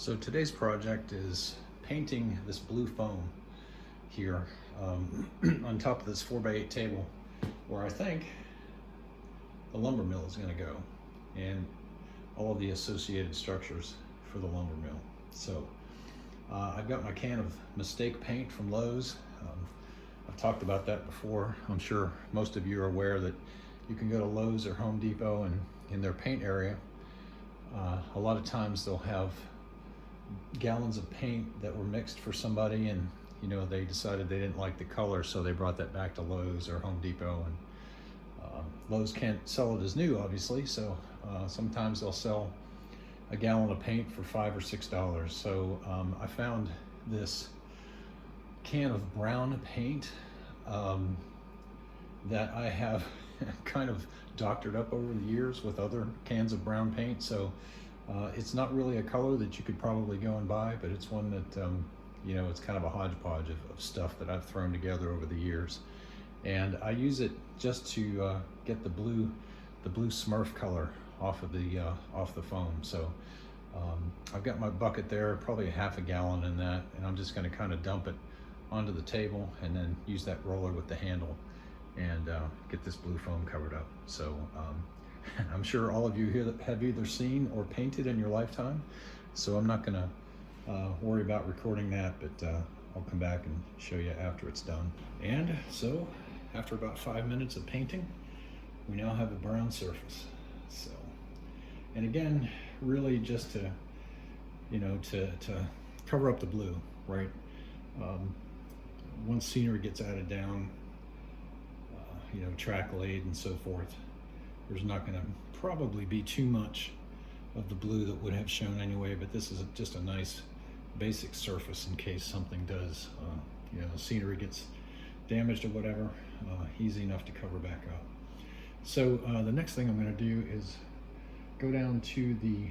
So today's project is painting this blue foam here on top of this 4x8 table where I think the lumber mill is going to go and all of the associated structures for the lumber mill. So I've got my can of Mistake paint from Lowe's. I've talked about that before. I'm sure most of you are aware that you can go to Lowe's or Home Depot and in their paint area, a lot of times they'll have gallons of paint that were mixed for somebody, and they decided they didn't like the color, so they brought that back to Lowe's or Home Depot, and Lowe's can't sell it as new, obviously, so sometimes they'll sell a gallon of paint for $5 or $6. So I found this can of brown paint that I have kind of doctored up over the years with other cans of brown paint. So it's not really a color that you could probably go and buy, but it's one that it's kind of a hodgepodge of stuff that I've thrown together over the years, and I use it just to get the blue Smurf color off of the foam. So I've got my bucket there, probably a half a gallon in that, and I'm just going to kind of dump it onto the table and then use that roller with the handle and get this blue foam covered up. So I'm sure all of you here have either seen or painted in your lifetime, so I'm not going to worry about recording that, but I'll come back and show you after it's done. And so after about 5 minutes of painting, we now have a brown surface. So, and again, really just to cover up the blue, right? Once scenery gets added down, track laid and so forth, there's not going to probably be too much of the blue that would have shown anyway, but this is just a nice basic surface in case something does, scenery gets damaged or whatever, easy enough to cover back up. So the next thing I'm going to do is go down to the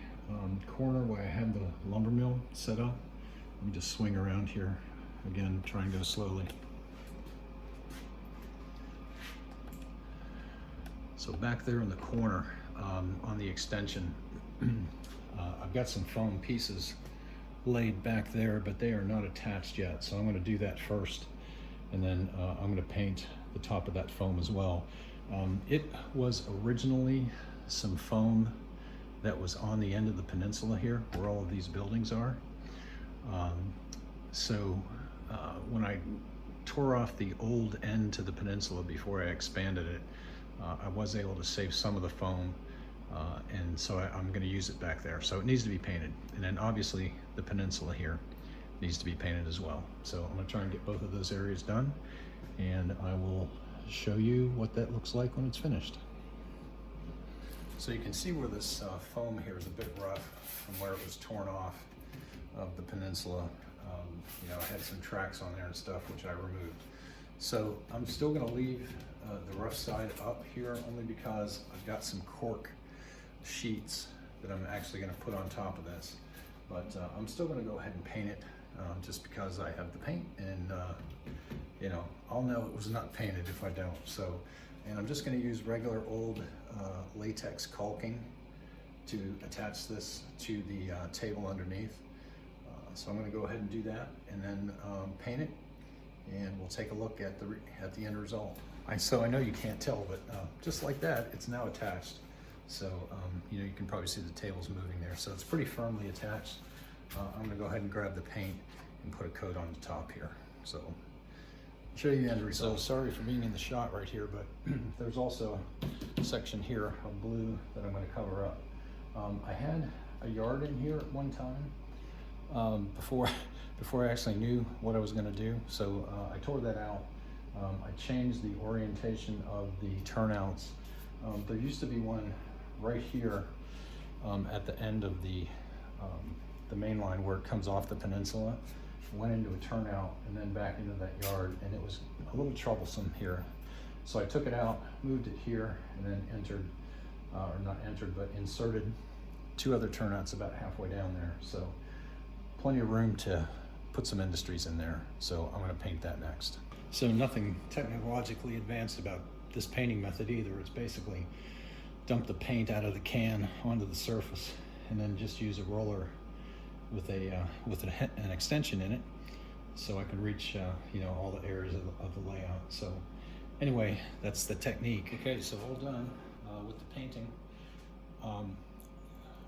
corner where I have the lumber mill set up. Let me just swing around here again, try and go slowly. So back there in the corner on the extension, I've got some foam pieces laid back there, but they are not attached yet. So I'm going to do that first, and then I'm going to paint the top of that foam as well. It was originally some foam that was on the end of the peninsula here where all of these buildings are. When I tore off the old end to the peninsula before I expanded it, I was able to save some of the foam, and so I'm going to use it back there. So it needs to be painted, and then obviously the peninsula here needs to be painted as well. So I'm going to try and get both of those areas done, and I will show you what that looks like when it's finished. So you can see where this foam here is a bit rough from where it was torn off of the peninsula. I had some tracks on there and stuff which I removed. So I'm still going to leave the rough side up here only because I've got some cork sheets that I'm actually going to put on top of this. But I'm still going to go ahead and paint it just because I have the paint, and I'll know it was not painted if I don't. So, and I'm just going to use regular old latex caulking to attach this to the table underneath. So I'm going to go ahead and do that, and then paint it, and we'll take a look at the end result. So I know you can't tell, but just like that, it's now attached. So you can probably see the table's moving there. So it's pretty firmly attached. I'm going to go ahead and grab the paint and put a coat on the top here. So I'll show you the end result. So sorry for being in the shot right here, but there's also a section here of blue that I'm going to cover up. I had a yard in here at one time before I actually knew what I was going to do. So I tore that out. I changed the orientation of the turnouts. There used to be one right here at the end of the main line where it comes off the peninsula, went into a turnout and then back into that yard, and it was a little troublesome here. So I took it out, moved it here, and then inserted two other turnouts about halfway down there. So plenty of room to put some industries in there. So I'm going to paint that next. So nothing technologically advanced about this painting method either. It's basically dump the paint out of the can onto the surface and then just use a roller with an extension in it, so I can reach all the areas of the layout. So anyway, that's the technique. Okay, so all done with the painting.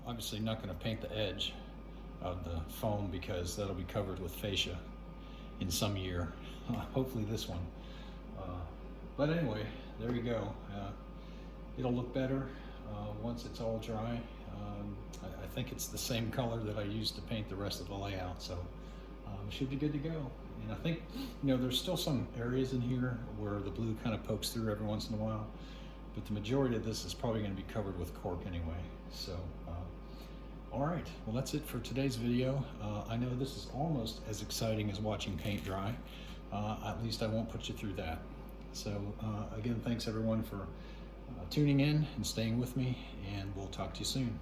Obviously not going to paint the edge of the foam because that'll be covered with fascia in some year. Hopefully this one. But anyway, there you go. It'll look better once it's all dry. I think it's the same color that I used to paint the rest of the layout, so should be good to go. And I think, there's still some areas in here where the blue kind of pokes through every once in a while, but the majority of this is probably going to be covered with cork anyway. So, all right, well, that's it for today's video. I know this is almost as exciting as watching paint dry. At least I won't put you through that. So again, thanks everyone for tuning in and staying with me, and we'll talk to you soon.